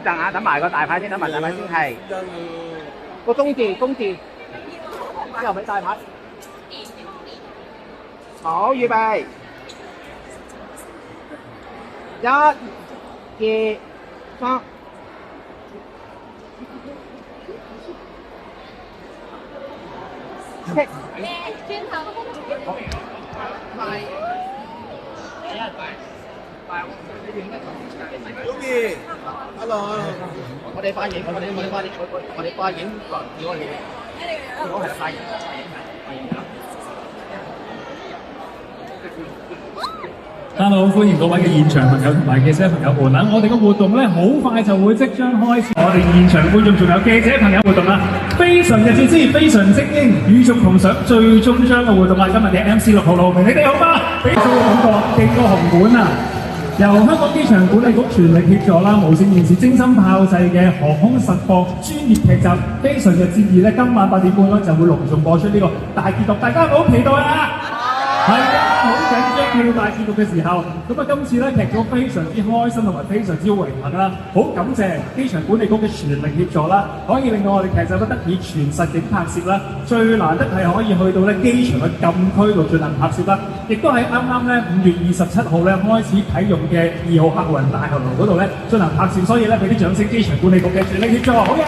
陣啊，等埋個大牌先，等埋大牌先係個中字，之後俾大牌。好，預備，一、二、三。轉頭。Hello，我哋花影，我哋花影，要我哋，我係花影。Hello， 歡迎各位嘅現場朋友同埋記者朋友們啦！我哋嘅活動咧好快就會即將開始，我哋現場觀眾仲有記者朋友活動啦，非常嘅節肢，非常精英，與眾同賞，最終章嘅活動啦！今日嘅 MC 6號路明，你哋好嗎？俾咗個感覺，勁過紅館啊！由香港機場管理局全力協助啦，無線電視精心炮製嘅航空實況專業劇集《非常日戰2》咧，今晚8點半就會隆重播出呢個大結局，大家好期待啊！係啊，好緊張跳大結局嘅時候，咁啊今次咧劇組非常之開心同埋非常之榮幸啦，好感謝機場管理局嘅全力協助啦，可以令到我哋劇集得以全實景拍攝啦，最難得係可以去到咧機場嘅禁區度進行拍攝啦，亦都喺啱啱咧5月27號咧開始啟用嘅2號客運大球樓嗰度咧進行拍攝，所以咧俾啲掌聲機場管理局嘅全力協助，好嘅。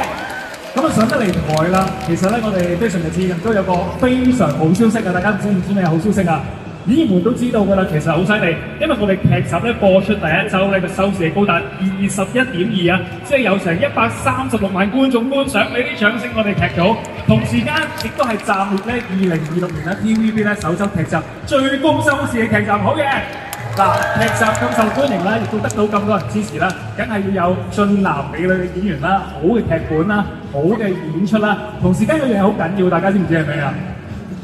咁啊上得嚟台啦，其實咧我哋非常日誌都有個非常好消息啊！大家知唔知咩好消息啊？演員們都知道㗎啦，其實好犀利，因為我哋劇集咧播出第一週咧個收視高達21.2啊，即係有成136萬觀眾觀賞，俾啲掌聲我哋劇組。同時間亦都係暫列咧2026年咧 TVB 咧首週劇集最高收視嘅劇集，好嘅。嗱，劇集咁受歡迎啦，亦都得到咁多人支持啦，梗係要有俊男美女嘅演員啦，好嘅劇本啦，好嘅演出啦，同時間有樣嘢好緊要，大家知唔知係咩啊？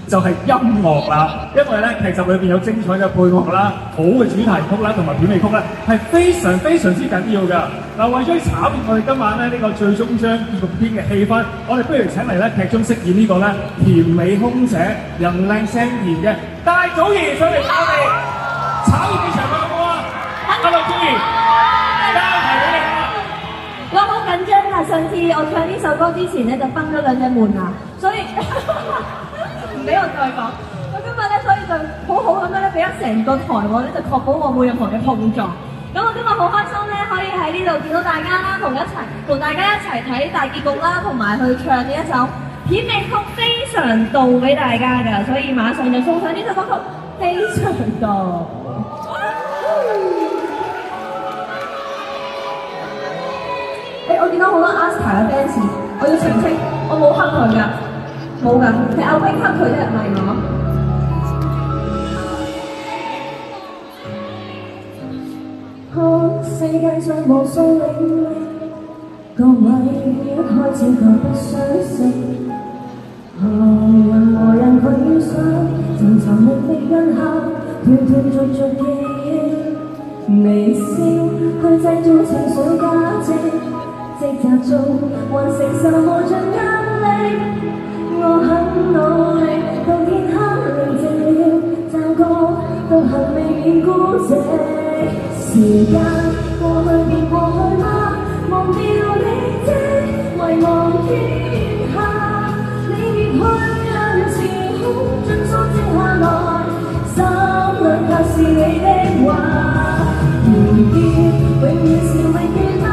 就係音樂啦，因為咧劇集裏邊有精彩嘅配樂啦，好嘅主題曲啦，同埋片尾曲咧，係非常非常之緊要㗎。嗱，為咗炒熱我哋今晚咧呢個最終章結局篇嘅氣氛，我哋不如請嚟咧劇中飾演呢個咧甜美空姐、人靚聲甜嘅戴祖兒上嚟我哋炒熱呢場嘅好唔好啊？Hello，祖兒，交題俾你啊！我好緊張啊！上次我唱呢首歌之前咧就崩咗兩隻門啊，所以唔俾我再講。我今日咧所以就好好咁樣咧俾咗成個台我咧，就確保我冇任何嘅碰撞。咁我今日好開心咧，可以喺呢度見到大家啦，同大家一齊睇大結局啦，同埋去唱呢一首片尾曲非常道俾大家㗎，所以馬上就送上呢首歌曲非常道。我見到好多 Aska 嘅 fans， 我要澄清，我冇黑佢㗎，冇㗎，係阿 Wing 黑佢啫，唔係我。看世界上無數領域，各位一開始就不相識，何人和人佢遇上，尋尋覓覓印下，斷斷續續記憶，微笑去製造情緒價值。積集中還承受無盡壓力，我很努力，到天黑寧靜了，驟覺獨行未免孤寂。時間過去便過去嗎？忘掉你的遺忘天下，你別去讓時空盡數剩下來，心裏怕是你的話，完結永遠是永遠嗎？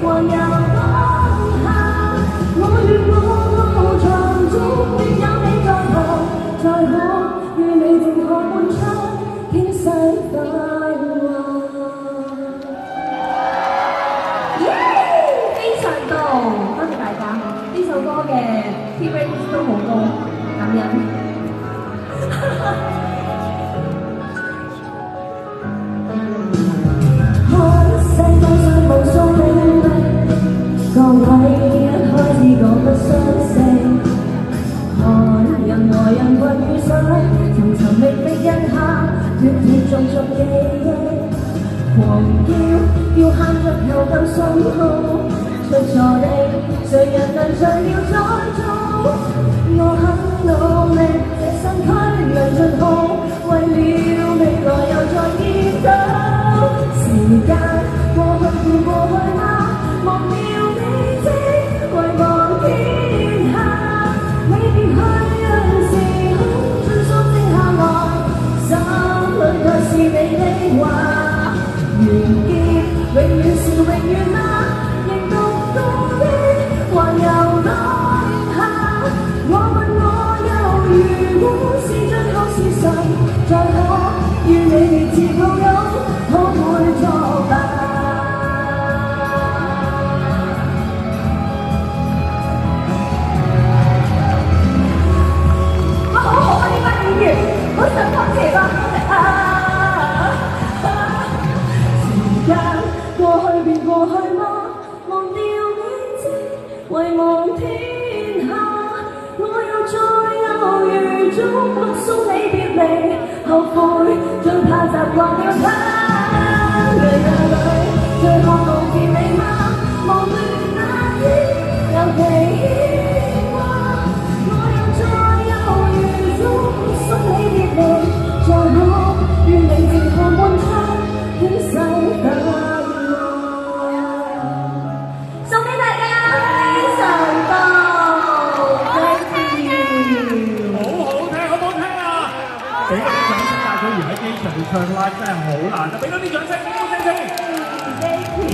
還有當下，我願我長總會有你在旁，再可與你靜看半窗，傾世繁華。非常到，多謝大家。呢首歌嘅 T rate 都好高，感恩。世界上無數領域，各位一開始講不相識，看人和人群遇上，尋尋覓覓印下，斷斷續續記憶，狂叫要喊着頭更信號，出錯的誰人能像要再做？我很努力，這身軀能盡好，為了未來又再見到時間。過去話完結，永遠是永遠嗎？仍獨個的環遊落下，我問我又如果是最後是誰，再可與你自抱擁，可會作罷？我好好啊！呢班演員，好想多謝啊！時間過去便過去嗎？忘掉你跡，遺忘天下。我又在猶豫中目送你別離，後悔最怕習慣了他。淚眼裏最渴望見你嗎？忘亂那天有期望，我又在猶豫中目送你別離，再可願你靜看半窗，顯世等我。送俾大家非常多。好好聽，好唔好聽啊？俾多啲掌聲，大祖兒喺機場度唱 live 真係好難得，俾多啲掌聲，俾多啲掌聲。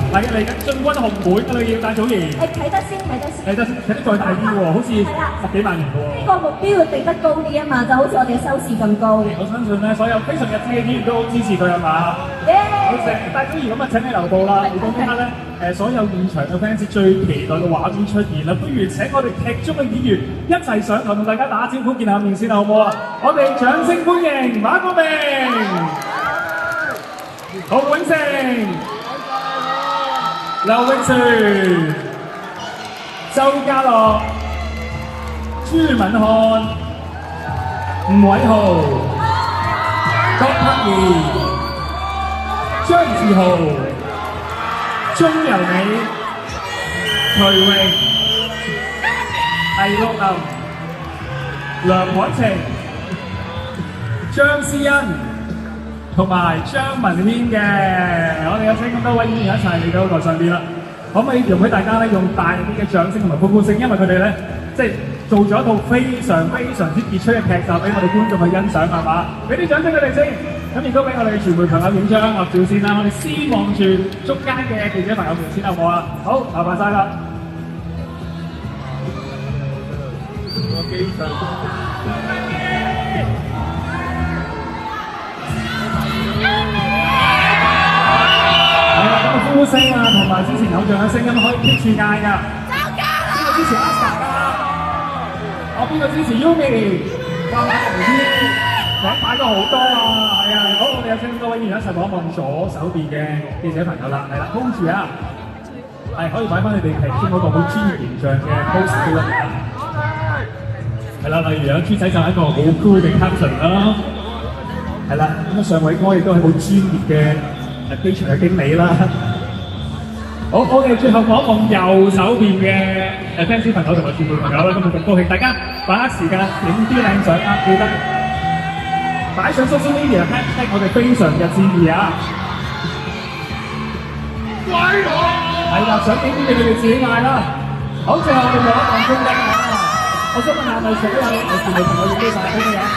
係啊，嚟緊進軍紅館㗎啦，要大祖兒。睇得先，睇得先。睇得再大啲喎，好似10幾萬人喎。呢個目標要定得高啲啊嘛，就好似我哋嘅收視咁高。我相信咧，所有非常日誌嘅演員都好支持佢係嘛？好正！大祖兒咁啊，請你留步啦。如果呢刻咧，所有現場嘅 fans 最期待嘅畫面出現啦，不如請我哋劇中嘅演員一齊上台同大家打招呼見下面先好唔好啊？我哋掌聲歡迎馬國明、洪永城、劉永璇、周家樂、朱敏漢、吳偉豪、郭柏儀、張志豪、鐘柔美、徐榮、魏樂林、梁凱晴、張思欣同埋張文軒嘅，我哋有請咁多位演員一齊嚟到台上邊啦。可唔可以容許大家咧用大啲嘅掌聲同埋歡呼聲？因為佢哋咧即係做咗一套非常之傑出嘅劇集俾我哋觀眾去欣賞，係嘛？俾啲掌聲佢哋先。咁亦都俾我哋傳媒朋友影張合照先啦。我哋先望住中間嘅記者朋友們先好唔好啊？好，麻煩晒啦。係啦，咁啊呼聲啊，同埋之前偶像嘅聲音可以 keep 住嗌㗎。周家樂，邊個支持阿 Sa 啊？邊個支持 Yumi？ 哇，馬龍添，名擺咗好多啊！係啊，好，我哋有請咁多位演員一齊望一望左手邊嘅記者朋友啦，係啦 ，hold 住啊，係可以擺翻你哋劇中嗰個好專業形象嘅 pose 俾我哋啊，係啦，例如有豬仔就係一個好 cool 嘅 captain 啦，係啦，咁啊尚偉哥亦都係好專業嘅機場嘅經理啦。好，我哋最後望一望右手邊嘅fans 朋友同埋傳媒朋友啦，咁高興，大家把握時間影啲靚相啊，記得擺上 social media hashtag 我哋非常日誌2啊！鬼我！係啦，想影啲嘅你哋自己嗌啦。好，最後我哋望一望中間啊！我想問下係咪所有傳媒朋友影啲相好唔好啊？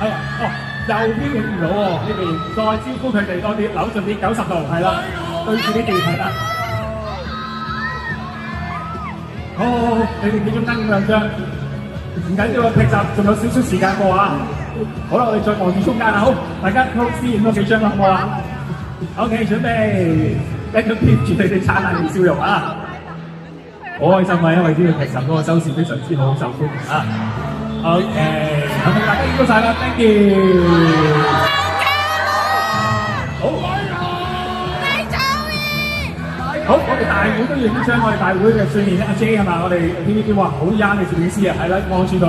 係啊，哦，右邊影唔到喎，呢邊再招呼佢哋多啲，扭盡啲90度，係啦，對住呢邊係啦。好，你哋幾中間影兩張，唔緊要啊，劇集仲有少少時間過啊！好啦，我哋再望住中間啦，好，大家 close 影多幾張啦，好唔好啊 ？OK， 準備，繼續 keep 住你哋燦爛嘅笑容啊！好開心啊，因為呢個劇集嗰個收視非常之好，受歡迎啊！ OK， 咁大家應該晒啦 ，thank you。好，我哋大會都影張我哋大會嘅對面阿 J 係嘛？我哋 TVB 話好 young 嘅攝影師啊，係啦，望住佢。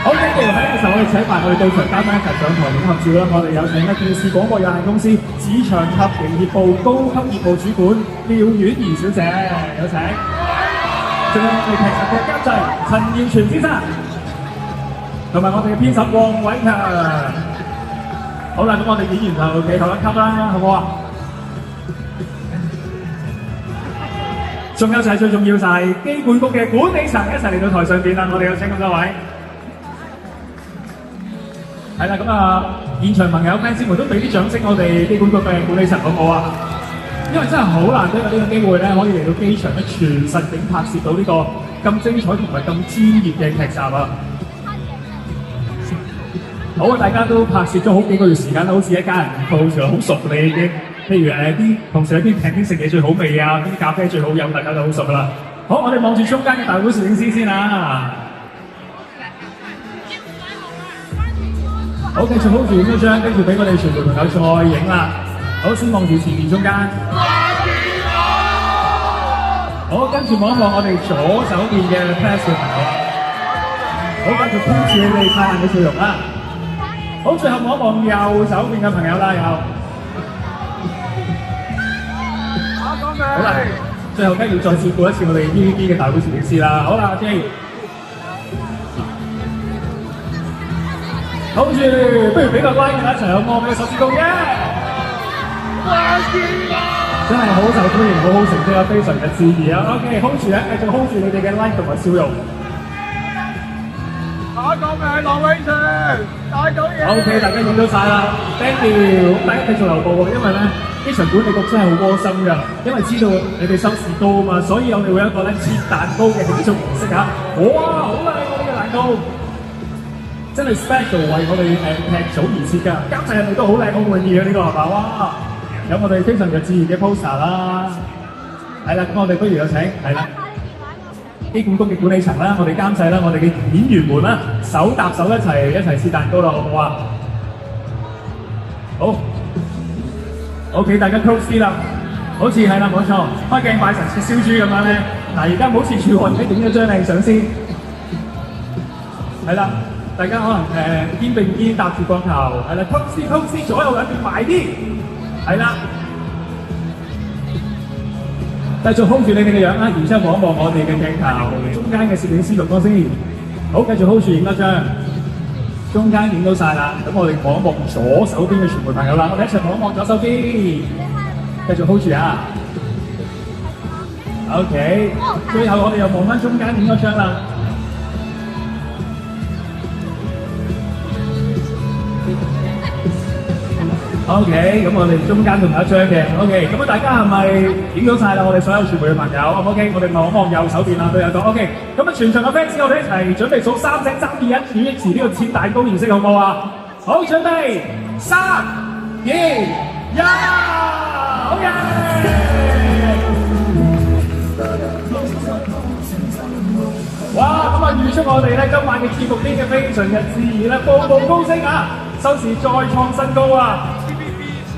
好，跟住喺呢個時候，我哋請埋我哋到場嘉賓一齊上台影合照啦。我哋有請咧電視廣播有限公司市場及營業部高級業務主管廖婉儀小姐，有請。仲有我哋劇集嘅監製陳彥全先生，同埋我哋嘅編輯黃偉強。好啦，咁我哋演員就企頭一級啦，好唔好啊？仲有就係最重要就係機管局嘅管理層一齊嚟到台上邊啦，我哋有請咁多位。係啦，咁啊，現場朋友 fans 們都俾啲掌聲我哋機管局嘅管理層好唔好啊？因為真係好難得有呢個機會咧，可以嚟到機場咧全實景拍攝到呢個咁精彩同埋咁專業嘅劇集啊！好啊，大家都拍攝咗好幾個月時間啦，好似一家人好似好熟你已經。譬如啲同事喺邊廳邊食嘢最好味啊，邊啲咖啡最好飲，大家都好熟噶啦。好，我哋望住中間嘅大會攝影師先啊！好，繼續 hold 住影咗張，跟住俾我哋全部朋友再影啦。好，先望住前面中間。好，跟住望一望我哋左手邊嘅 press 嘅朋友啦。好，繼續鋪住你哋燦爛嘅笑容啦。好，最後望一望右手邊嘅朋友啦，又。好啦，最後梗係要再照顧一次我哋 TVB 嘅大會攝影師啦。好啦，阿 J。好住，不如俾個 like 一齊有望嘅手指公啫！真係好受歡迎，好好成績啊，非常嘅致意啊 ！OK，hold 住咧，繼續 hold 住你哋嘅 like 同埋笑容。打講嘅係羅永全，打講嘢。OK，大家影到晒啦 ，thank you，大家繼續留步喎，因為咧機場管理局真係好窩心㗎，因為知道你哋收視高啊嘛，所以我哋會有一個咧切蛋糕嘅慶祝儀式啊！哇，好靚啊呢個蛋糕！真係 special 為我哋劇組而設㗎，監製人哋都好靚，好滿意啊！呢個係嘛？哇！有我哋非常嘅自然嘅 poster 啦，係啦，咁我哋不如有請係啦，機管局嘅管理層啦，我哋監製啦，我哋嘅演員們啦，手搭手一齊切蛋糕啦，好唔好啊？好 ，OK， 大家 close 啲啦，好似係啦，冇錯，開鏡拜神切燒豬咁樣咧。嗱，而家唔好切住我，而家影咗張靚相先，係啦。大家可能肩並肩搭住膊頭，係啦 ，close 左右兩邊埋啲，係啦，繼續 hold 住你哋嘅樣啦，然之後望一望我哋嘅鏡頭，中間嘅攝影師錄光先，好，繼續 hold 住影多張，中間影到晒啦，咁我哋望一望左手邊嘅傳媒朋友啦，我哋一齊望一望左手邊，繼續 hold 住啊 ，OK， 最後我哋又望翻中間影多張啦。OK， 咁我哋中間仲有一張嘅 ，OK， 咁啊大家係咪影到晒啦？我哋所有傳媒嘅朋友 ，OK， 我哋望一望右手邊啦，都有個 OK， 咁啊全場嘅 fans， 我哋一齊準備數3聲3、2、1，轉一次呢個切蛋糕儀式，好唔好啊？好，準備3、2、1，好嘅！哇，咁啊預祝我哋咧今晚嘅節目呢嘅非常嘅致意咧，步步高升啊！收視再創新高啊！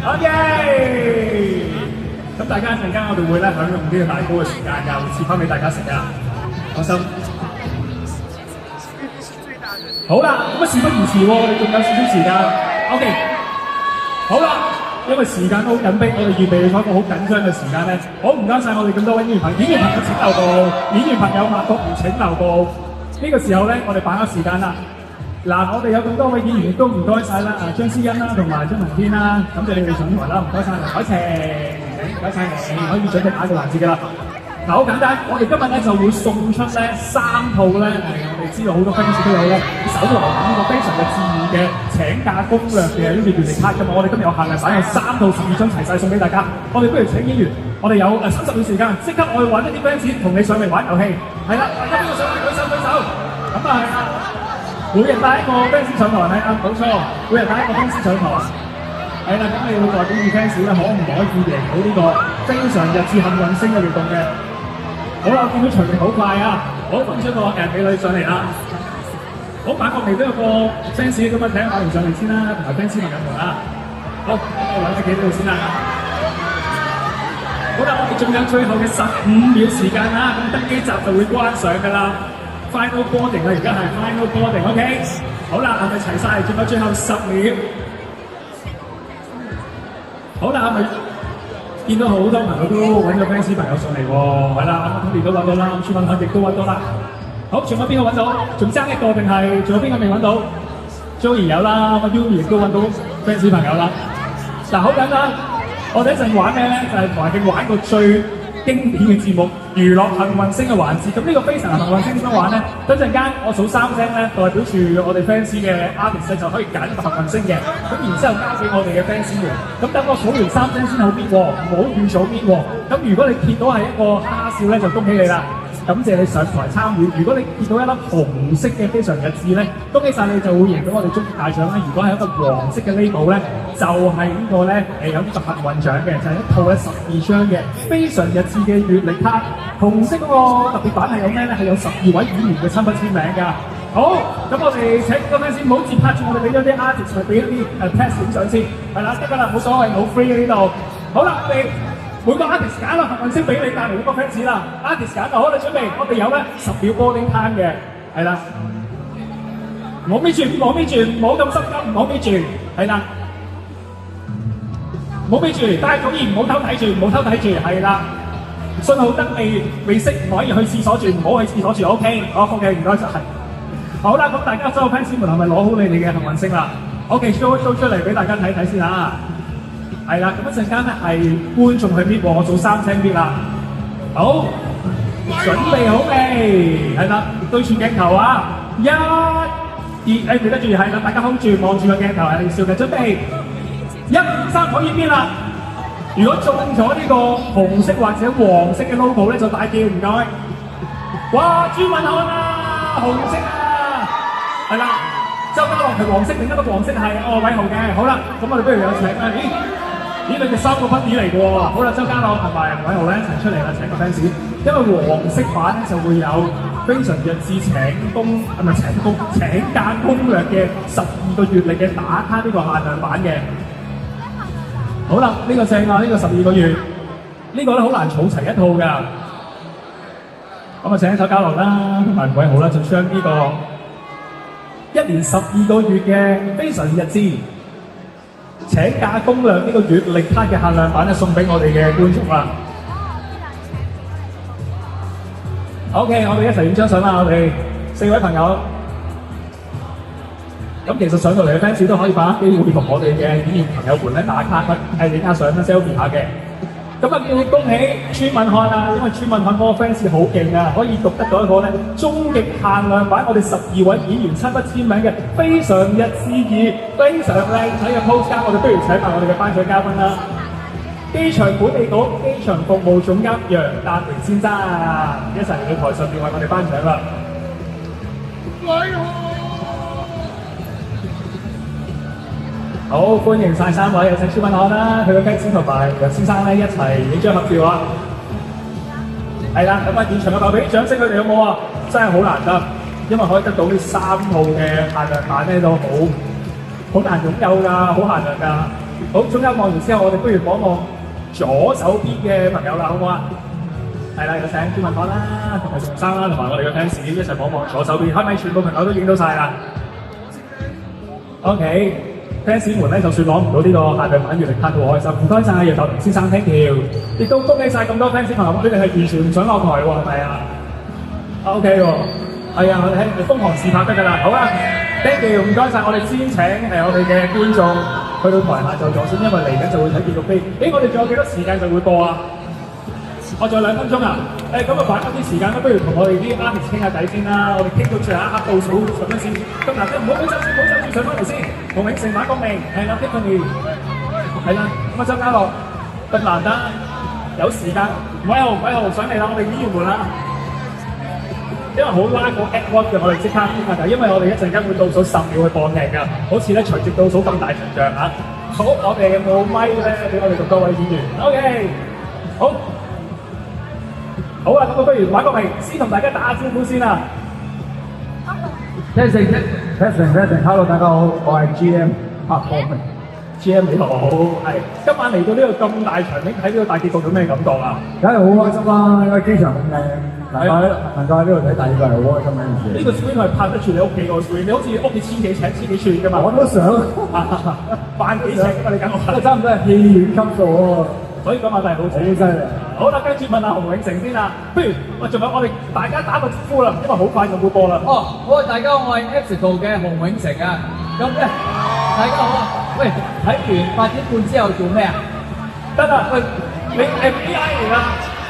好嘅，咁大家一陣間我哋會咧享用呢個蛋糕嘅時間㗎，會切翻俾大家食㗎，放心。好啦，咁啊事不宜遲喎，我哋仲有少少時間。OK， 好啦，因為時間都好緊迫，我哋預備咗一個好緊張嘅時間咧。好，唔該曬我哋咁多位演員朋友請留步，演員朋友默讀唔請留步。呢個時候咧，我哋把握時間啦。嗱，我哋有咁多位演員亦都唔該曬啦，張思欣啦，同埋張文天啦，感謝你哋上台啦，唔該曬梁凱晴，唔該曬你，可以準備下一個環節㗎啦。嗱，好簡單，我哋今日咧就會送出咧3套咧，我哋知道好多 fans 都有咧手留呢個非常嘅致意嘅請假攻略嘅呢個月曆卡㗎嘛，我哋今日有限量版係3套12張齊晒送俾大家。我哋不如請演員，我哋有30秒時間，即刻我去揾一啲 fans 同你上嚟玩遊戲。係啦，大家邊個上嚟舉手？咁啊係啦。每人帶一個 fans 上台係啊，冇錯，每人帶一個 fans 上台，係啦，咁你會代表住 fans 咧，可唔可以贏到呢個非常日至幸運星嘅活動嘅？好啦，我見到場地好快啊，好，揾出個美女上嚟啦。好，馬國明都有個 fans 咁啊，請馬明上嚟先啦，同埋 fans 朋友們啦。好，我揾你企喺度先啦。好啦，我哋仲有最後嘅15秒時間啦，咁登機閘就會關上㗎啦。Final boarding 啦，而家係 final boarding，OK？ 好啦，係咪齊晒？仲有最後10秒。好啦，係咪見到好多朋友都揾咗 fans 朋友上嚟喎？係啦，咁Tony都揾到啦，朱敏海亦都揾到啦。好，仲有邊個揾到？仲爭一個定係仲有邊個未揾到 ？Joey 有啦，Yumi 亦都揾到 fans 朋友啦。嗱，好簡單，我哋一陣玩咩咧？就係同佢玩個最經典嘅節目娛樂幸運星嘅環節。咁呢個非常幸運星點樣玩咧？等陣間我數3聲咧，代表住我哋 fans 嘅 artist 就可以揀一個幸運星嘅。咁然之後交俾我哋嘅 fans 們。咁等我數完3聲先好搣喎，唔好預數搣喎。咁如果你揭到係一個哈笑咧，就恭喜你啦！感謝你上台參與。如果你見到一粒紅色嘅非常日誌咧，恭喜晒你就會贏到我哋終極大獎咧。如果係一個黃色嘅 label 咧，就係呢個咧有呢個幸運獎嘅，就係一套咧12張嘅非常日誌嘅月曆卡。紅色嗰個特別版係有咩咧？係有12位演員嘅親筆簽名㗎。好，咁我哋請個 fans 唔好自拍住，我哋俾咗啲 artist 咪俾咗啲test 影相先，係啦，得㗎啦，冇所謂，好 free 嘅呢度。好啦，我哋每個 artist 揀啦，幸運星俾你帶嚟嗰個 fans 啦 ，artist 揀就好啦，準備，我哋有咧10秒 boarding time 嘅，係啦，唔好搣住，唔好搣住，唔好咁心急，唔好搣住，係啦，唔好搣住，戴口罩，唔好偷睇住，唔好偷睇住，係啦，信號燈未熄，唔可以去廁所住，唔好去廁所住 ，OK， 好 OK，唔該晒。好啦，咁大家所有 fans 們係咪攞好你哋嘅幸運星啦 ？OK，show 出嚟俾大家睇睇先嚇。係啦，咁一陣間咧係觀眾去搣喎，我數3聲搣啦。好，準備好未？係啦，對住鏡頭啊！1、2，記得注意係啦，大家 hold 住望住個鏡頭係笑嘅，準備1、2、3可以搣啦。如果中咗呢個紅色或者黃色嘅 logo咧，就大叫唔該。哇！朱敏瀚啊，紅色啊，係啦。周家樂係黃色，另一個黃色係韋豪嘅。好啦，咁我哋不如有請啊！咦，你哋3個筆子嚟嘅喎。好啦，周家樂同埋韋豪咧一齊出嚟啦，請個 fans。因為黃色版咧就會有非常日誌請假攻略嘅12個月嚟嘅打卡呢個限量版嘅。好啦，呢個正啊，呢個12個月，呢個咧好難儲齊一套㗎。咁啊，請周家樂啦，同埋韋豪啦，就將呢個1年12個月嘅非常日誌請假攻略呢個月曆卡嘅限量版咧，送俾我哋嘅觀眾啦。OK， 我哋一齊影張相啦，我哋4位朋友。咁其實上到嚟嘅 fans 都可以把握機會同我哋嘅演員朋友們咧打卡，影下相啦 ，selfie 下嘅。咁啊，要恭喜朱敏瀚啊，因為朱敏瀚嗰個 fans 好勁啊，可以讀得到一個咧終極限量版，我哋12位演員親筆簽名嘅非常日誌非常靚仔嘅 postcard， 我哋不如請埋我哋嘅頒獎嘉賓啦。機場管理局機場服務總監楊達榮先生，一齊嚟到台上邊為我哋頒獎啦！好，歡迎晒3位，有請朱敏瀚啦，佢嘅 fans 同埋楊先生咧一齊影張合照啊！係啦，咁啊現場嘅朋友俾啲掌聲佢哋好冇啊？真係好難得，因為可以得到呢3套嘅限量版咧都好難擁有㗎，好限量㗎。好，中間望完之後，我哋不如望望左手邊嘅朋友啦，好唔好啊？係啦，有請朱敏瀚啦，同埋馮生啦，同埋我哋嘅 fans 一齊望望左手邊，係咪全部朋友都影到晒啦 ？OK，fans 們咧，就算攞唔到呢個限量版月曆卡都好開心。唔該曬楊達榮先生 ，thank you， 亦都恭喜曬咁多 fans 朋友，你哋係完全唔想落台喎，係咪啊 ？OK 喎，係啊，我哋喺瘋狂自拍得㗎啦，好啦 ，thank you， 唔該曬，我哋先請我哋嘅觀眾。去到台下就坐先，因為嚟緊就會睇結局飛。我哋仲有幾多時間就會播啊？我仲有2分鐘啊！咁啊，擺多啲時間不如同我哋啲 artist 傾下偈先啦。我哋傾到最後一刻倒數咁樣先。咁嗱，唔好走先，唔好走住上翻嚟先。洪永城、馬國明，係啦 ，Tiffany， 係啦。咁啊，周家樂咁難得有時間，韋豪上嚟啦，我哋演員們啦。因為好拉個 at work 嘅，我哋即刻傾下偈。因為我哋一陣間會倒數10秒去播劇㗎，好似咧隨直倒數咁大場仗嚇。好，我哋有冇咪咧俾我哋咁多位演員 ？OK， 好啦，咁不如馬國明先同大家打下招呼先啦。Testing，Hello， 大家好，我係 GM 柏國明。GM 你好，係今晚嚟到呢個咁大場面，睇呢個大結局有咩感覺啊？梗係好開心啦，因為機場咁靚，能夠喺呢度睇第2個係好開心嘅一件事。呢個 screen 係拍得住你屋企個 screen， 你好似屋企千幾寸㗎嘛？我都想萬幾尺㗎嘛？你梗係差唔多係戲院級數喎。所以講話係好犀利。好啦，跟住問下洪永城先啦。不如仲有我哋大家打個招呼啦，因為好快就會播啦。好啊，大家好，我係 EXITO 嘅洪永城啊。咁咧，大家好啊。喂，睇完8點半之後做咩啊？得啦，喂，你 MBI 嚟啦。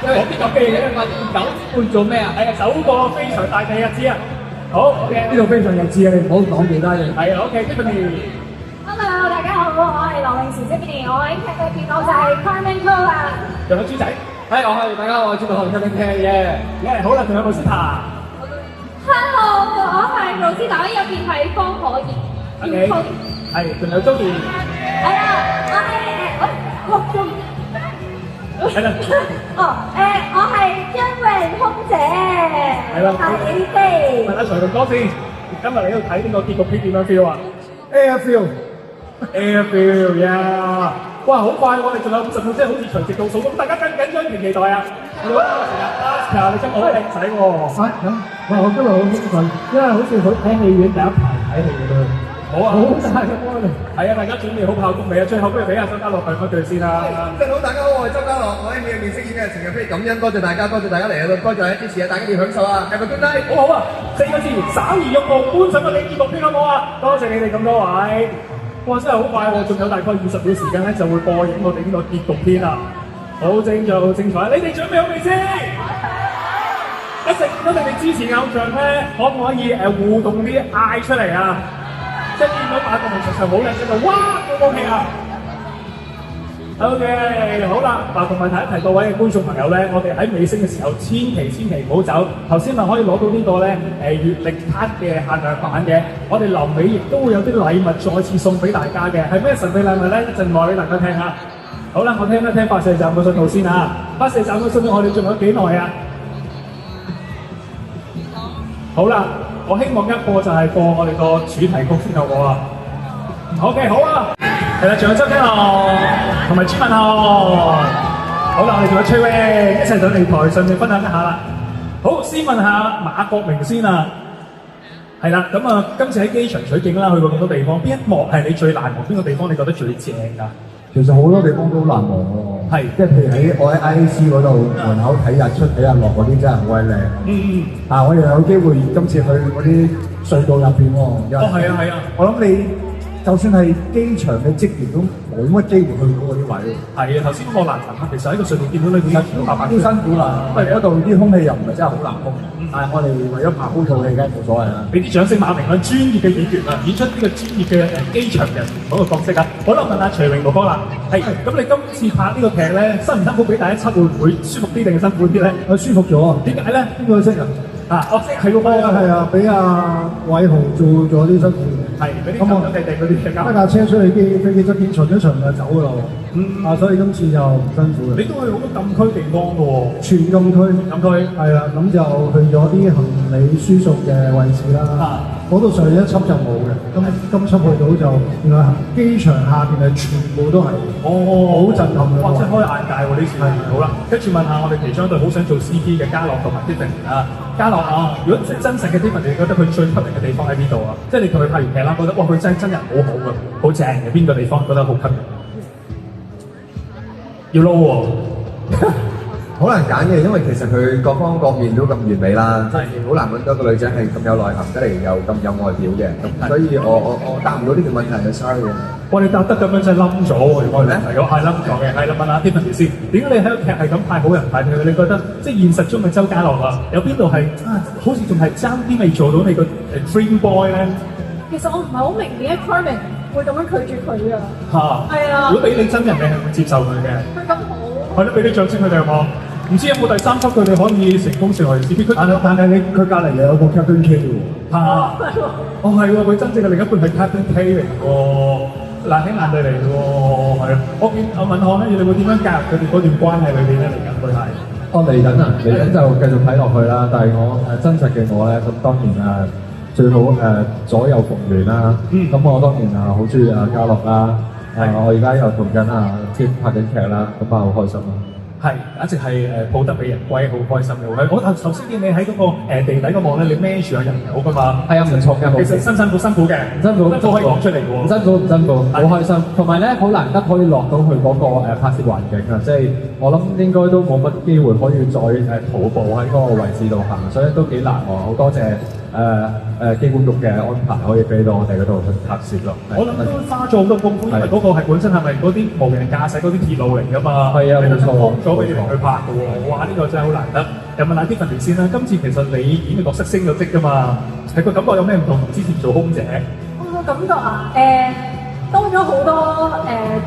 因為啲咁嘅嘢問9半做咩啊？係啊，首個非常大地日子啊！好，OK，呢度非常日誌啊，你唔好講其他嘢。係啊，OK，Tiffany。Hello，大家好，我係羅永時 Tiffany，我喺劇嘅片我就係 Carmen Cole 啦。仲有豬仔，係我係大家好，我係朱導學聽嘅。好啦，仲有老師塔。 Hello，我係老師打入邊係方可怡。OK，係，仲有 Joey。係啊，我係係啦。我係張榮空姐。係啦。係你哋。問阿徐同哥先，今日你喺度睇呢個結局片點樣 feel 啊 Air feel， ？Air feel 呀！哇，好快，我哋仲有50秒，即係好似隨直倒數咁，大家緊唔緊張？期待啊！我哋成日 Aska，你真係好靚仔喎！我今日好興奮，因為好似睇戲院第一排睇戲咁樣。好啊，好大嘅壓力。係啊，大家準備好炮谷未啊？最後不如俾阿周家樂講一句先啦。大家好，大家好，我係周家樂，我喺戲入面飾演嘅情人非常感恩，多謝大家，多謝大家嚟啊，多謝大家支持啊，大家要享受啊，Have a good night。好啊，4個字，稍而喐步，觀賞我哋結局片好唔好啊？多謝你哋咁多位。哇，真係好快喎，仲有大概20秒時間咧，就會播映我哋呢個結局片啦。好精彩，好精彩！你哋準備好未先？一直見到你哋支持偶像咧，可唔可以互動啲嗌出嚟啊？即係見到馬國明實場好靚喺度，哇！好冇氣啊！ OK， 好啦，嗱，同埋提一提各位嘅觀眾朋友咧，我哋喺尾聲嘅時候，千祈唔好走。頭先咪可以攞到呢個咧月曆卡嘅限量版嘅，我哋臨尾亦都會有啲禮物再次送俾大家嘅，係咩神秘禮物咧？一陣話俾大家聽下。好啦，我聽一聽發射站嘅信號先啊！發射站嘅信號我哋仲有幾耐啊？好啦，我希望一播就係播我哋個主題曲先好唔好啊 ？OK， 好啊！ 係啦，仲有周家樂同埋朱文浩，好啦，我哋仲有崔威一齊上嚟台上面分享一下啦。好，先問下馬國明先啊。係啦，咁啊，今次喺機場取景啦，去過咁多地方，邊一幕係你最難忘？邊個地方你覺得最正㗎？其實好多地方都好難忘喎。係，即係譬如我喺 IAC 嗰度門口睇日出睇日落嗰啲真係好鬼靚。我又有機會今次去嗰啲隧道入邊喎。係啊。我諗你。就算係機場嘅職員都冇乜機會去到嗰啲位。係啊，頭先嗰個難行其實喺個隧道見到你都辛苦啦，因為嗰度啲空氣又唔係真係好難空。但係我哋為咗拍好套戲，梗係冇所謂啦。俾啲掌聲馬明啊，專業嘅演員啊，演出呢個專業嘅機場人嗰個角色啊。好啦，問下徐榮哥哥啦，係咁你今次拍呢個劇咧，辛唔辛苦？俾第一輯會唔會舒服啲定係辛苦啲咧？舒服咗。點解咧？邊個識人？係個波係啊，俾阿偉雄做咗啲辛苦。係，俾啲咁地嗰啲一架車出去飛機側邊巡一巡就走㗎啦。所以今次就唔辛苦。你都去好多禁區地方㗎喎。全禁區。係啦，咁就去咗啲行李輸送嘅位置啦。嗰度上一輯就冇嘅，今輯去到就原來機場下邊係全部都係。好震撼嘅。哇！真係開眼界喎呢次。係好啦，跟住問下我哋其中一對好想做 CP 嘅嘉樂同埋 Tiffany 啊。嘉樂啊，如果真實嘅 Tiffany，你覺得佢最吸引嘅地方喺邊度啊？即係你同佢拍完劇啦，覺得哇佢真人好好嘅，好正嘅，邊個地方覺得好吸引？要撈喎，好難揀嘅，因為其實佢各方各面都咁完美啦，真係好難揾到個女仔係咁有內涵得嚟又咁有外表嘅，咁所以我答唔到呢條問題嘅 sorry 嘅。哇！你答得咁樣真係冧咗喎，我哋係冧咗嘅。係啦，問下 Tiffany 先，點解你喺個劇係咁派好人派佢？你覺得即係現實中嘅周家樂啊，有邊度係好似仲係爭啲未做到你個 dream boy 咧？其實我唔係好明點解 Carmen 會咁樣拒絕佢㗎。係啊。如果俾你真人，你係會接受佢嘅？佢咁好。係咯，俾啲掌聲佢哋好冇？唔知有冇第3輯佢哋可以成功成為 CP？但係佢隔離又有個 Captain K 喎。係喎，佢真正嘅另一半係 Captain K 嚟喎，難兄難弟嚟嘅喎，係啊。我問下咧，你會點樣介入佢哋嗰段關係裏邊咧？嚟緊佢係。嚟緊就繼續睇落去啦。但係我真實嘅我咧，咁當然最好左右逢源啦。咁我當然好中意嘉樂啦。我而家又同緊Tim拍緊劇啦，咁好開心咯。係，一直係抱得美人歸，好開心嘅。我頭先見你喺嗰個地底嗰幕咧，你孭住個人偶㗎嘛？係啊，唔錯嘅。其實辛苦嘅，唔辛苦都可以講出嚟嘅喎。唔辛苦，好開心。同埋咧，好難得可以落到去嗰個拍攝環境啊！即係我諗應該都冇乜機會可以再徒步喺嗰個位置度行，所以都幾難喎。好多謝機管局嘅安排，可以俾到我哋嗰度去拍攝咯。我諗都花咗好多功夫，因為嗰個係本身係咪嗰啲無人駕駛嗰啲鐵路嚟㗎嘛？係啊，冇錯，幫咗俾你哋去拍嘅喎。哇！呢個真係好難得。又問下啲份料先啦，今次其實你演嘅角色升咗職㗎嘛？係個感覺有咩唔同？同之前做空姐？我個感覺啊，多咗好多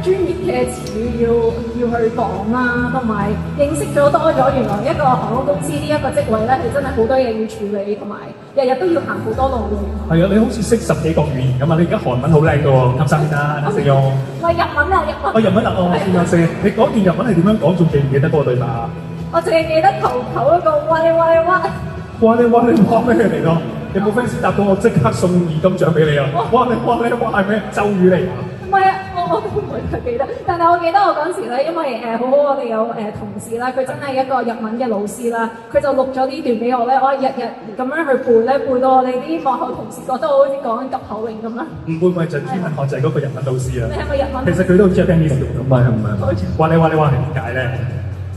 專業嘅詞語要去講啦，同埋認識咗多咗原來一個航空公司呢一個職位咧係真係好多嘢要處理，同埋日日都要行好多路嘅。係啊，你好似識10幾國語言㗎嘛？你而家韓文好叻㗎喎，吸收啦，識用。唔係日文啊，日文。哦，日文啊，我先。你講段日文係點樣講？仲記唔記得嗰個對白啊？我淨係記得頭嗰個哇你哇你哇。哇你哇咩嚟㗎？有冇 fans 答到我即刻送現金獎俾你啊？哇你係咩咒語嚟㗎？唔係啊，我都唔係太記得，但係我記得我嗰時咧，因為好好我哋有同事啦，佢真係一個日文嘅老師啦，佢就錄咗呢段俾我咧，我日日咁樣去背咧，背到我哋啲幕後同事覺得我好似講緊急口令咁啦。唔會唔會就專門學就係嗰個日文老師啊？你係咪日文？其實佢都好似有聽呢條咁。唔係。話你係點解咧？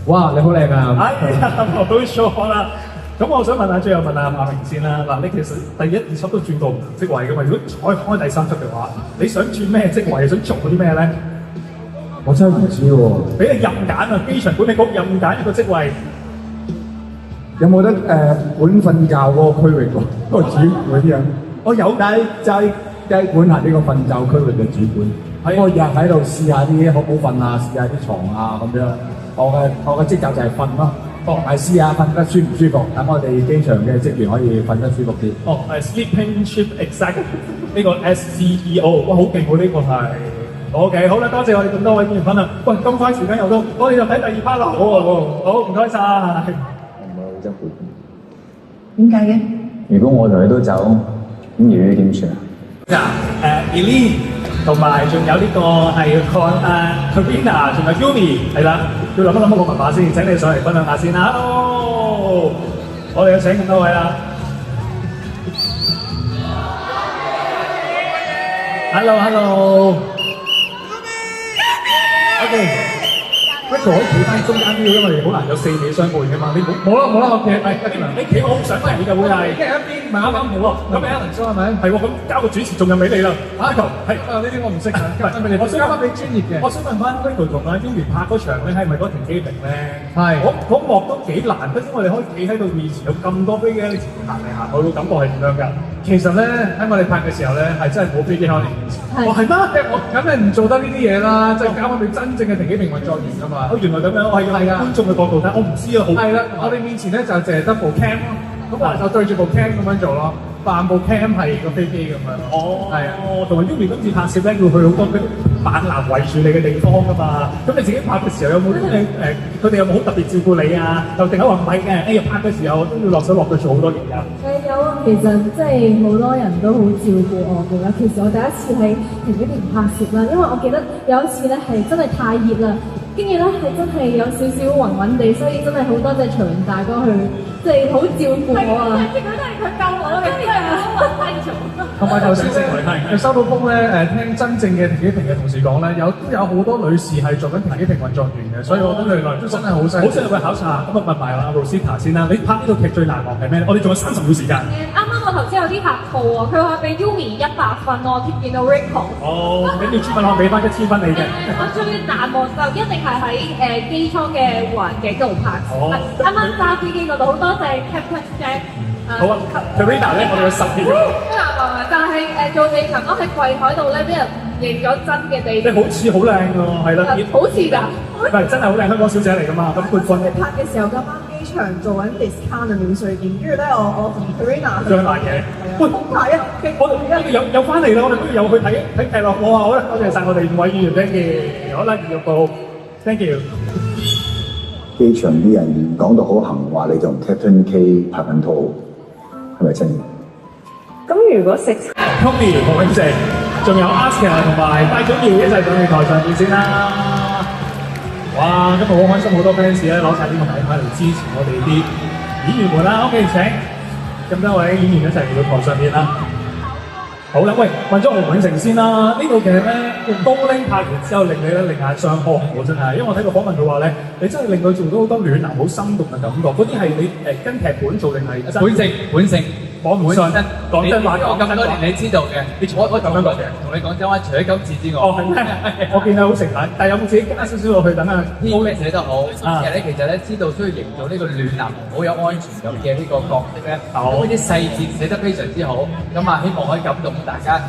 哇！你好靚啊！哎呀，我都錯啦。咁我想問下，最後問下馬明先啦。嗱，你其實第1、2輯都轉過唔同職位噶嘛？如果再開第3輯嘅話，你想轉咩職位？想做啲咩咧？我真係唔知喎。俾你任揀啊！機場管理局任揀一個職位，有冇得管瞓覺嗰個區域喎？嗰個主管啲人，我有就係管下呢個瞓覺區域嘅主管。我日喺度試下啲好唔好瞓啊，試下啲床啊咁樣。我嘅職責就係瞓咯。係試下瞓得舒唔舒服，等我哋機場嘅職員可以瞓得舒服啲。Sleeping Chief Executive 呢個 SCEO， 哇，好勁喎！呢個係 OK， 好啦，多謝我哋咁多位演員分享。喂，咁快時間又到，我哋就睇第2 part 啦。好，唔該晒。唔係好辛苦。點解嘅？如果我同你都走，咁魚魚點算啊？嗱，Eileen 同埋仲有呢個係Karina，仲有 Yumi 係啦，要諗一諗個文化先，請你上嚟分享下先啦。Hello，我哋要請咁多位啦。Hello。OK。Rico 可以企翻中間啲，因為好難有4尾相伴嘅嘛。你冇啦，我企係點啊？你企我好想嚟嘅會係，一邊唔係啱好喎。咁你Alex係咪？係喎，咁交個主持仲有俾你啦。Rico係呢啲我唔識啊，我想交翻俾專業嘅。我想問翻 Rico 同阿 Yumi 拍嗰場咧，係咪嗰停機坪咧？係。嗰幕都幾難，不知我哋可以企喺度面前有咁多飛機喺你前面行嚟行去，個感覺係點樣㗎？其實咧喺我哋拍嘅時候咧，係真係冇飛機喺我哋面前。係咩？我梗係唔做得呢啲嘢啦，即係交翻俾真正嘅停機坪運作員㗎嘛。原來咁樣，我係要觀眾嘅角度睇，我唔知啊。係啦，我哋面前咧就淨係得部 cam 咯，咁我就對住部 cam 咁樣做咯，扮部 cam 係個飛機咁樣。哦，係啊，同埋 Yumi 今次拍攝咧要去好多啲板南圍住你嘅地方㗎嘛。咁你自己拍嘅時候有冇啲佢哋有冇好特別照顧你啊？就定係話唔係嘅？拍嘅時候都要落手落腳做好多嘢㗎。有啊，其實即係好多人都好照顧我嘅啦。其實我第一次喺停機坪拍攝啦，因為我記得有一次咧係真係太熱啦。跟住咧係真係有少少暈暈地，所以真係好多謝長大哥去，即係好照顧我啊！佢都係佢救我嘅，真係好溫馨。同埋頭先咧，收到風咧，聽真正嘅停機坪嘅同事講咧，都有好多女士係做緊停機坪運作員嘅，所以我覺得原來都真係好犀利。好適合去考察。咁啊問埋阿 Rosita 先啦，你拍呢套劇最難忘係咩咧？我哋仲有30秒時間。啱啱我頭先有啲客套喎，佢話俾 Yumi 100分，我貼見到 Rico。哦，跟住朱敏可俾翻1000分你嘅。我最難忘就一定係喺機艙嘅環境度拍。啱啱揸飛機嗰度，好多謝 Captain Jack。好啊 ，Karina 咧，我哋有10秒。好難忘啊！但係做地勤咯，喺櫃台度咧，俾人認咗真嘅地勤。你好似好靚㗎，係啦。好似㗎。唔係真係好靚，香港小姐嚟㗎嘛，咁冠軍。拍嘅時候咁啱機場做緊 discount 嘅免稅店，跟住咧我同 Karina 去再買嘢。喂，好睇啊！我哋有翻嚟啦，我哋不如又去睇劇咯。哇，好啦，多謝曬我哋5位議員 ，thank you。好啦，娛樂部 ，thank you。機場啲人講到好行話，你同 Captain K 拍緊拖，係咪真？咁如果食 Tony 何永成，仲有 Aska 同埋戴祖堯一齊上去台上面先啦。哇！今日好開心，好多 fans 咧攞曬呢個名牌嚟支持我哋啲演員們啦。OK， 請咁多位演員一齊嚟到台上面啦。好啦，喂，問咗何永成先啦。呢套劇咧，高拎拍完之後令你咧另眼相看喎，真係。因為我睇過訪問佢話咧，你真係令佢做到好多暖男、好生動嘅感覺。嗰啲係你跟劇本做定係本性？我唔信，講真話，我咁多年你知道嘅，我咁樣講同你講真話，除咗今次之外，哦係咩？我見佢好誠懇，但係有冇自己加少少落去等啊？編劇寫得好，其實咧知道需要營造呢個暖男好有安全感嘅呢個角色咧，咁啲細節寫得非常之好，咁啊希望可以感動大家，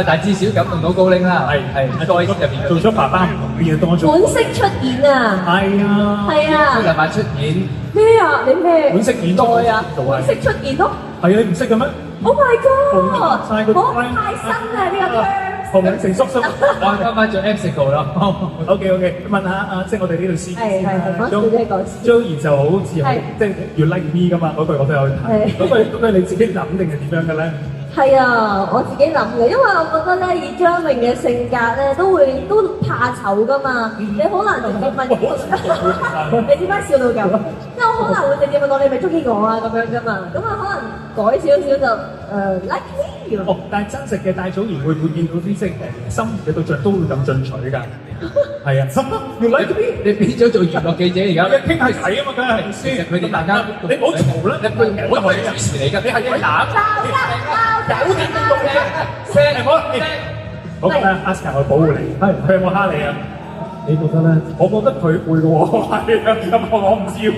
但至少感動到高拎啦，係再入邊做咗爸爸唔同嘅嘢多咗，本色出演啊！係啊，係啊！今日晚出演咩啊？你咩本色演代啊？本色出演咯！係啊，你唔識嘅咩？ Oh my god！晒個我太新啦呢個 term。洪永成叔叔，我今晚做 Epsico 咯。OK，問下即係我哋呢度司係講笑啫講笑。 Joey 就好似係即係 You like me 噶嘛，嗰句我都有睇。嗰句你自己諗定係點樣嘅咧？係啊，我自己諗嘅，因為我覺得咧，以張穎嘅性格咧，都怕醜噶嘛，你好難直接問。你點解笑到咁？即係我好難會直接問我你係咪中意我啊咁樣噶嘛，咁啊可能改少少就like me。哦，但係真實嘅戴祖賢會唔會見到啲即係心儀嘅對象都會咁進取㗎？係啊，You like me？你變咗做娛樂記者而家，傾下偈啊嘛，梗係先。佢哋大家你唔好嘈啦，我係主持嚟㗎，你係鬼打。9點鐘嘅聲，好咁咧 ，Aska 我保護你，係佢有冇蝦你啊？你覺得咧？我覺得佢會嘅喎，係啊，咁我唔知喎。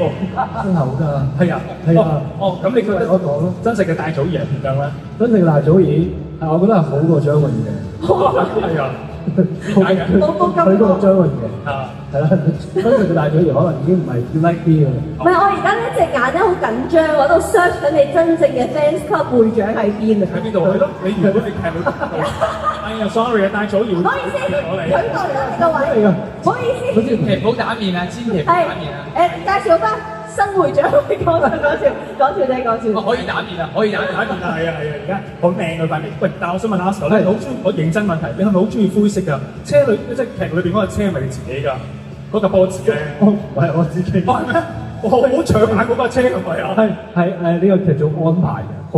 真係好㗎，係啊，係啊。哦，咁你覺得我講咯，真實嘅戴祖賢係點樣咧？真正嘅大祖兒，我覺得係好過張穎嘅。係啊。佢嗰個張穎嘅，係啦，真正嘅大祖兒可能已經唔係 You like me 㗎啦。唔係，我而家呢隻眼咧好緊張，我喺度 search 緊你真正嘅 fans club 會長喺邊啊？喺邊度？係咯，你如果你睇到，哎呀 ，sorry 啊，戴祖兒，唔好意思，佢過咗你個位，唔好意思，千祈唔好打面啊，千祈唔好打面啊！介紹翻新會長，講笑。我可以打面啊，可以打面啊，係啊，而家好靚嘅塊面。喂，但我想問阿 Sir 咧，好中意我認真問題，你係咪好中意灰色㗎？車裏即係劇裏邊嗰個車係咪你自己㗎？嗰架波子咧？唔係我自己。係咩？我好搶眼嗰架車係咪啊？係呢個劇組安排嘅，好。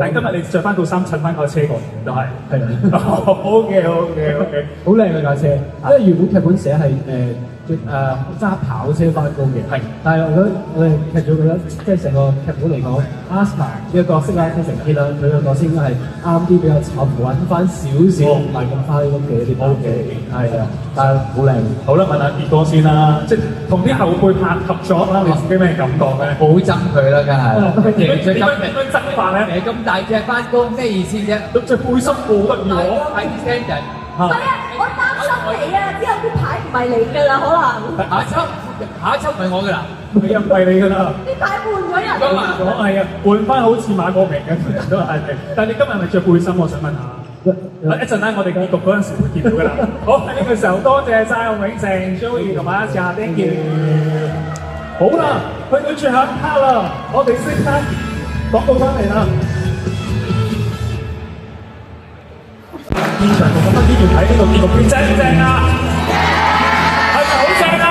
但係今日你着翻套衫襯翻架車過嚟都係。係啊。OK，好靚嘅架車，因為原本劇本寫係揸跑車翻工嘅，係。但係我覺得我哋劇組覺得，即係成個劇本嚟講 ，Aska 呢個角色啦，即係成傑啦，佢個角色應該係啱啲比較沉穩翻少少，唔係咁花咁嘅啲 O K，係啊，但係好靚。好啦，問下傑哥先啦，即係同啲後輩拍合作啦，你自己咩感覺咧？好憎佢啦，梗係。點樣憎法咧？咁大隻翻工咩意思啫？着背心冇得意喎，係啲 standard。唔係啊，我擔心你啊，之後啲牌唔係你㗎啦，可能。下一輯唔係我㗎啦，你又唔係你㗎啦。啲牌換咗人。我係啊，換翻好似馬國明嘅人都係。但係你今日係咪着背心？我想問下。一陣間我哋結局嗰陣時會見到㗎啦。好，喺呢個時候多謝晒洪永城、Joey 同埋Aska，thank you。好啦，去到最後一 part 啦，我哋即刻廣告翻嚟啦。現場同咁多演員睇呢個結局片正唔正啊？係咪好正啊？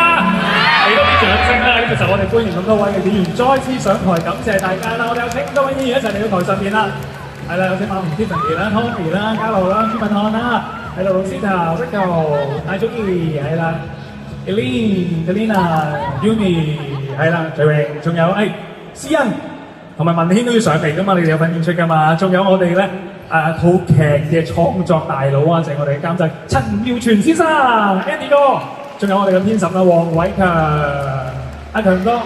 俾多啲掌聲啦！呢個時候我哋歡迎咁多位嘅演員再次上台，感謝大家啦！我哋有請咁多位演員一齊嚟到台上邊啦。係啦，有請馬龍、Tiffany 啦、Tommy 啦、嘉樂啦、朱文漢啦，係啦，老師就 Rico、大祖兒，係啦 ，Elena、Yumi， 係啦，徐榮，仲有思欣同埋文軒都要上嚟噶嘛，你哋有份演出噶嘛？仲有我哋咧。套劇嘅創作大佬啊，就係我哋嘅監製陳耀全先生 Andy 哥，仲有我哋嘅編審啦，黃偉強、阿強哥。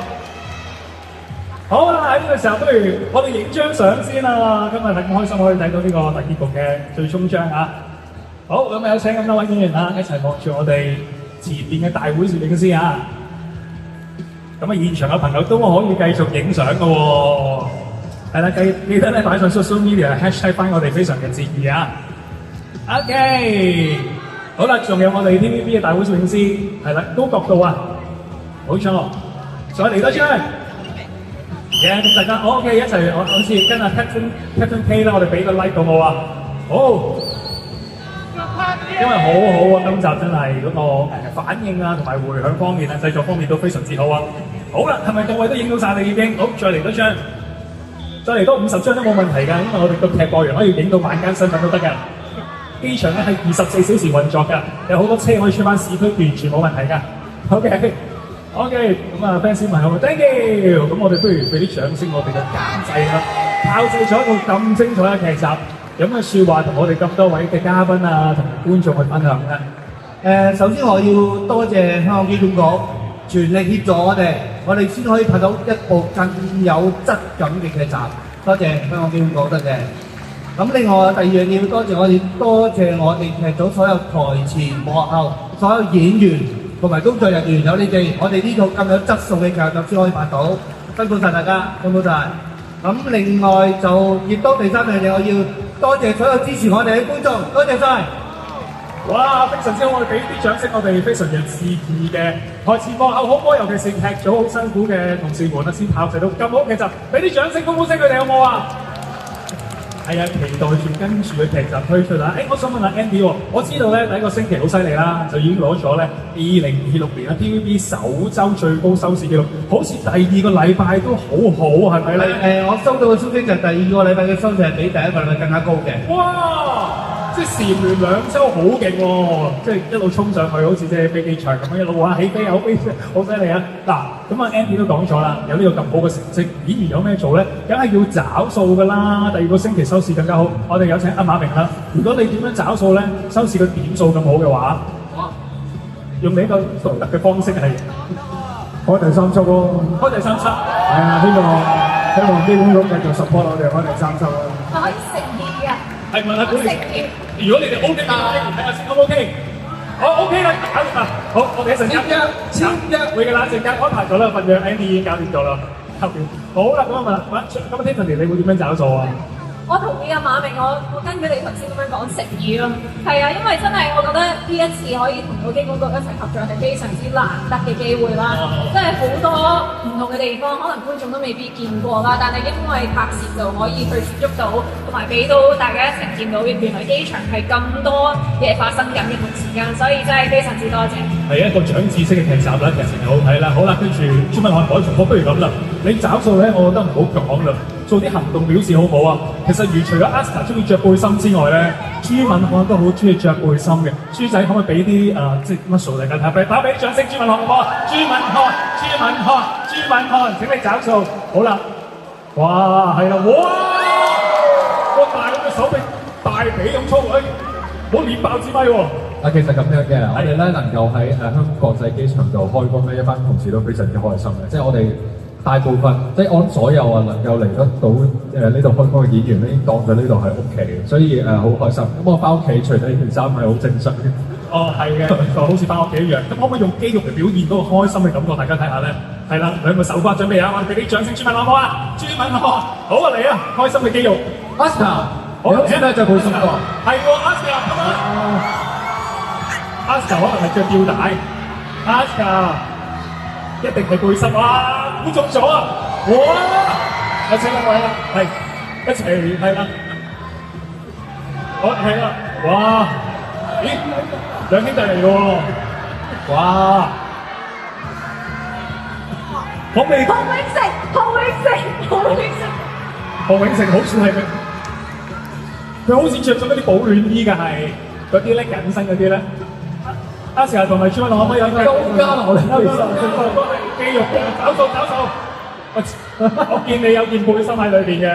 好啦，喺呢個時候，不如我哋影張相先啦。今日係咁開心可以睇到呢個大結局嘅最終章啊！好，咁有請咁多位演員啊，一齊望住我哋前面嘅大會攝影師啊！咁啊，現場嘅朋友都可以繼續影相嘅喎。係啦，記得咧擺上 social media hashtag 翻我哋非常嘅節意啊 ！OK， 好啦，仲有我哋 TVB 嘅大會攝影師，係啦，高角度啊，冇錯，再嚟多張，咁大家 OK 一齊，我好似跟阿 Captain K 啦，我哋俾個 like 到冇啊？好，因為好好啊，今集真係嗰個反應啊，同埋迴響方面啊，製作方面都非常之好啊！好啦，係咪各位都影到晒你已經？好，再嚟多張。再嚟多50張都冇問題㗎，因為我哋個劇播完可以影到晚間新聞都得㗎。機場咧係24小時運作㗎，有好多車可以出翻市區，完全冇問題㗎。OK， 咁啊 fans 朋友們 ，thank you。咁我哋不如俾啲掌聲我哋嘅監製啦，炮製咗一套咁精彩嘅劇集，有咩説話同我哋咁多位嘅嘉賓啊同觀眾去分享咧？首先我要多謝香港機管局全力協助我哋先可以拍到一部更有質感嘅劇集。多謝香港機管局，多謝。咁另外第二樣要多謝我哋劇組所有台前幕後所有演員同埋工作人員，有你哋，我哋呢套咁有質素嘅劇集先可以拍到，辛苦晒大家，辛苦晒。咁另外就亦都第三樣嘢，我要多謝所有支持我哋嘅觀眾，多謝晒。哇！非常之好，我哋俾啲掌聲，我哋非常有志意嘅台前幕後好唔好？尤其是劇組好辛苦嘅同事們啦，先炮製到咁好劇集，俾啲掌聲，鼓鼓聲佢哋好唔好啊？係啊，期待住跟住嘅劇集推出啦！我想問下 Andy 喎，我知道咧第一個星期好犀利啦，就已經攞咗咧2026年嘅 TVB 首週最高收視紀錄，好似第二個禮拜都好好，係咪咧？我收到嘅消息就係第二個禮拜嘅收視係比第一個禮拜更加高嘅。哇！即係蟬聯兩週好勁喎，即係一路衝上去，好似即係飛機場咁樣一路哇起飛，好飛，好犀利啊！嗱，咁啊 Andy 都講咗啦，有呢個咁好嘅成績，演員有咩做咧？梗係要找數㗎啦！第二個星期收視更加好，我哋有請阿馬明啦。如果你點樣找數咧，收視嘅點數咁好嘅話，用你一個獨特嘅方式係開第三輯咯，開第三輯。係啊，希望基本局繼續 support 我哋開第三輯啦。可以食嘢啊！係問下管理，如果你哋 OK 嘅話，睇下先 O 唔 OK？好 OK 啦，搞掂啦。好，我哋一陣間簽約會嘅啦，陣間安排咗啦，份約 Andy 已經搞掂咗啦，搞掂。好啦，咁啊問，咁 Tiffany 你會點樣找數啊？我同意啊，馬明，我跟住你頭先咁樣講食魚咯，係啊，因為真係我覺得呢一次可以同到機管局一齊合作係非常之難得嘅機會啦，即係好多唔同嘅地方，可能觀眾都未必見過啦，但係因為拍攝就可以去接觸到，同埋俾到大家一齊見到原來機場係咁多嘢發生緊嘅同時間，所以真係非常之多謝。係一個長知識嘅劇集啦，劇情好睇啦。好啦，跟住朱敏瀚改重複，不如咁啦，你找數咧，我覺得唔好講啦。做啲行動表示好唔好啊？其實除咗 Aska 中意着背心之外咧，朱敏瀚都好中意着背心嘅。朱仔可唔可以俾啲即係 muscle 大家睇？打俾啲掌聲，朱敏瀚好唔好啊？朱敏瀚，請你找數。好啦，哇，係啦，哇，個大佬嘅手臂大髀咁粗，唔好練爆支咪喎。其實咁樣嘅，我哋咧能夠喺香港國際機場度開工咧，一班同事都非常之開心嘅。即係我哋大部分，即係我諗所有能夠嚟得到呢度開工嘅演員咧，已經當咗呢度係屋企，所以好開心。咁我翻屋企除咗呢件衫係好正常嘅。哦，係嘅，就好似翻屋企一樣。咁可唔可以用肌肉嚟表現嗰個開心嘅感覺？大家睇下咧。係啦，兩個手瓜準備啊！我哋俾啲掌聲，朱敏瀚好唔好啊？朱敏瀚，好啊，嚟啊！開心嘅肌肉 Aska， 好先咧就背心喎。係喎 ，Aska 可能係着吊帶 ，Aska 一定係背心哇！估中咗啊！哇！有請兩位啦，係一齊係啦，好係啦，哇！咦，兩兄弟嚟嘅喎，哇！好味！何永成好似係佢好似着咗嗰啲保暖衣㗎，係嗰啲咧緊身嗰啲咧。Aska 同埋朱敏瀚可唔可以有個高加落嚟？肌肉嘅找數，我見你有件背心喺裏邊嘅，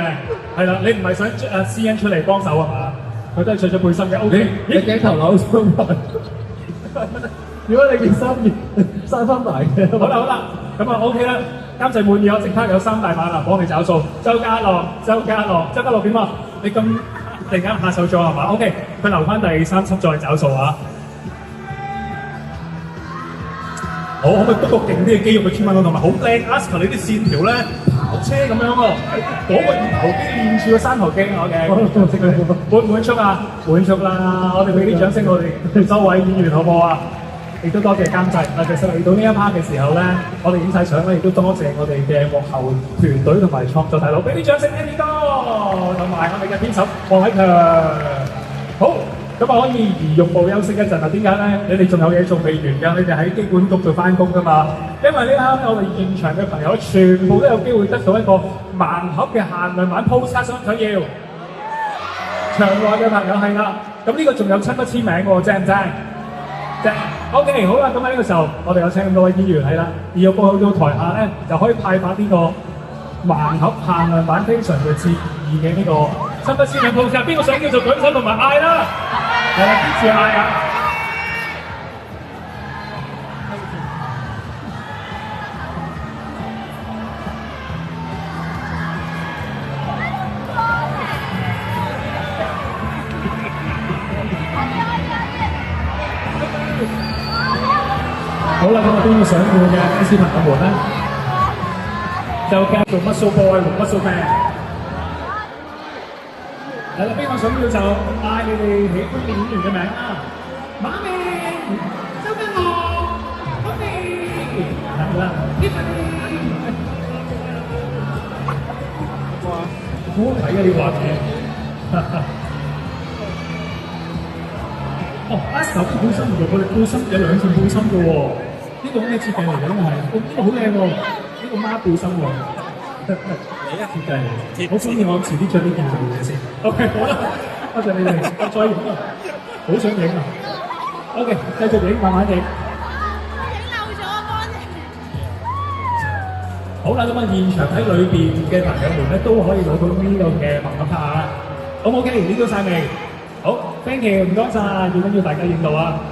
係啦，你唔係想CN 出嚟幫手啊嘛？佢都係着咗背心嘅。OK， 你鏡頭扭上嚟。如果你件衫生翻埋嘅，好啦，咁啊 OK 啦，監製滿意，我即刻有3大馬啦，幫你找數。周家樂點啊？你咁突然間下手咗係嘛 ？OK， 佢留翻第3輯再找數啊！好，可唔可以督個勁啲嘅肌肉嘅朱敏瀚同埋好靚 Aska 你啲線條咧跑車咁樣喎，嗰個二頭肌練住個3頭肌我嘅，滿足啊？滿足啦！我哋俾啲掌聲我哋周位演員好唔好啊？亦都多謝監製。其實嚟到呢一 part 嘅時候咧，我哋影晒相咧，亦都多謝我哋嘅幕後團隊同埋創作大佬，俾啲掌聲 Andy 哥，同埋我哋嘅編手黃偉強。好，咁啊可以移玉步休息一陣啊？點解咧？你哋仲有嘢做未完㗎？你哋喺機管局度翻工㗎嘛？因為呢一刻我哋現場嘅朋友全部都有機會得到一個盲盒嘅限量版 postcard，想唔想要？場內嘅朋友係啦，咁呢個仲有7筆簽名喎，正唔正？OK， 好啦，咁喺呢個時候，我哋有請咁多位演員係啦，而又過去到台下咧，就可以派發呢個盲盒限量版非常嘅致意嘅呢個親筆簽名 poster， 邊個想叫就舉手同埋嗌啦，係啦，跟住嗌啊！好啦，咁啊，邊個想要嘅小朋友們咧，就繼續Muscle Boy同Muscle Man。係啦，邊個想要就嗌你哋喜歡嘅演員嘅名啦。馬明、周家樂、Tony，係啦，Tiffany。哇，好好睇嘅呢個畫面。哦，Asta 都好深嘅，我哋背心有兩件背心嘅喎。呢個咩設計嚟嘅？呢個係，呢個好靚喎，呢個孖背心喎。你設計嚟，好中意我遲啲着呢件做嘢先。OK， 好啦，多謝你哋，我再影啊，好想影啊。OK， 繼續影，慢慢影。影漏咗啊，幫你。好啦，咁啊，現場喺裏邊嘅朋友們咧都可以攞到呢個嘅盲盒卡啊。好唔 OK？影到晒未？好 ，thank you， 唔該晒，最緊要大家影到啊！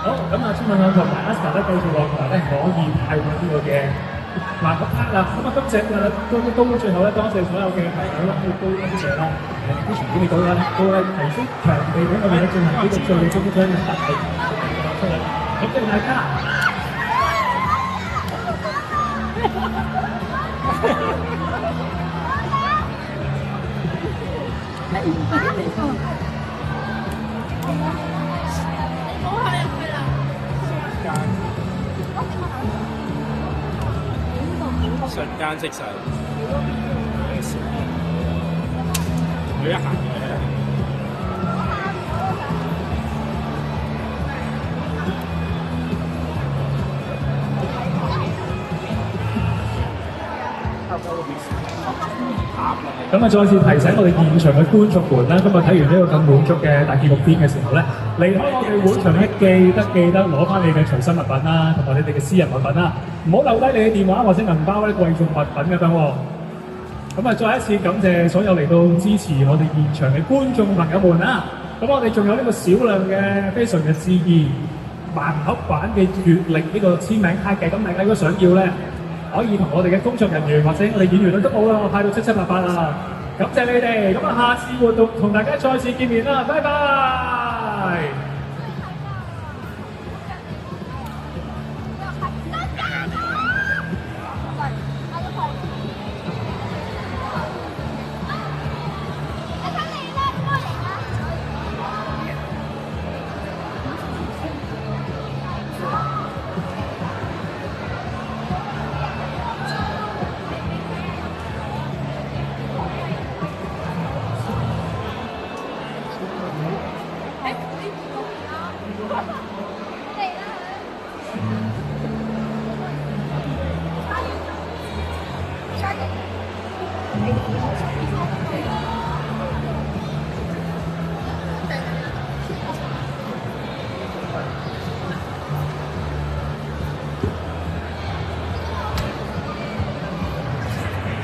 好，咁啊，朱敏朗同埋 Asta 咧繼續落台咧，可以派發呢個嘅盲盒卡啦。咁啊，今次到最後咧，多謝所有嘅朋友啦，都多謝啦，啲傳媒到啦，到咧提升場地俾我哋咧進行呢個最終嘅特別出嚟，咁多謝大家。瞬間即逝，佢一行嘅。咁啊，再次提醒我哋現場嘅觀眾們啦，今日睇完呢個咁滿足嘅大結局片嘅時候咧，離開我哋會場咧，記得攞翻你嘅隨身物品啦，同埋你哋嘅私人物品啦，唔好留低你嘅電話或者銀包咧貴重物品咁樣喎。咁啊，再一次感謝所有嚟到支持我哋現場嘅觀眾朋友們啦。咁我哋仲有呢個少量嘅非常嘅致意盲盒版嘅月曆呢個簽名卡嘅，咁大家如果想要咧，可以同我哋嘅工作人員或者我哋演員都好啦，我派到778啦。感謝你哋，咁啊，下次活動同大家再次見面啦，拜拜。Thank you.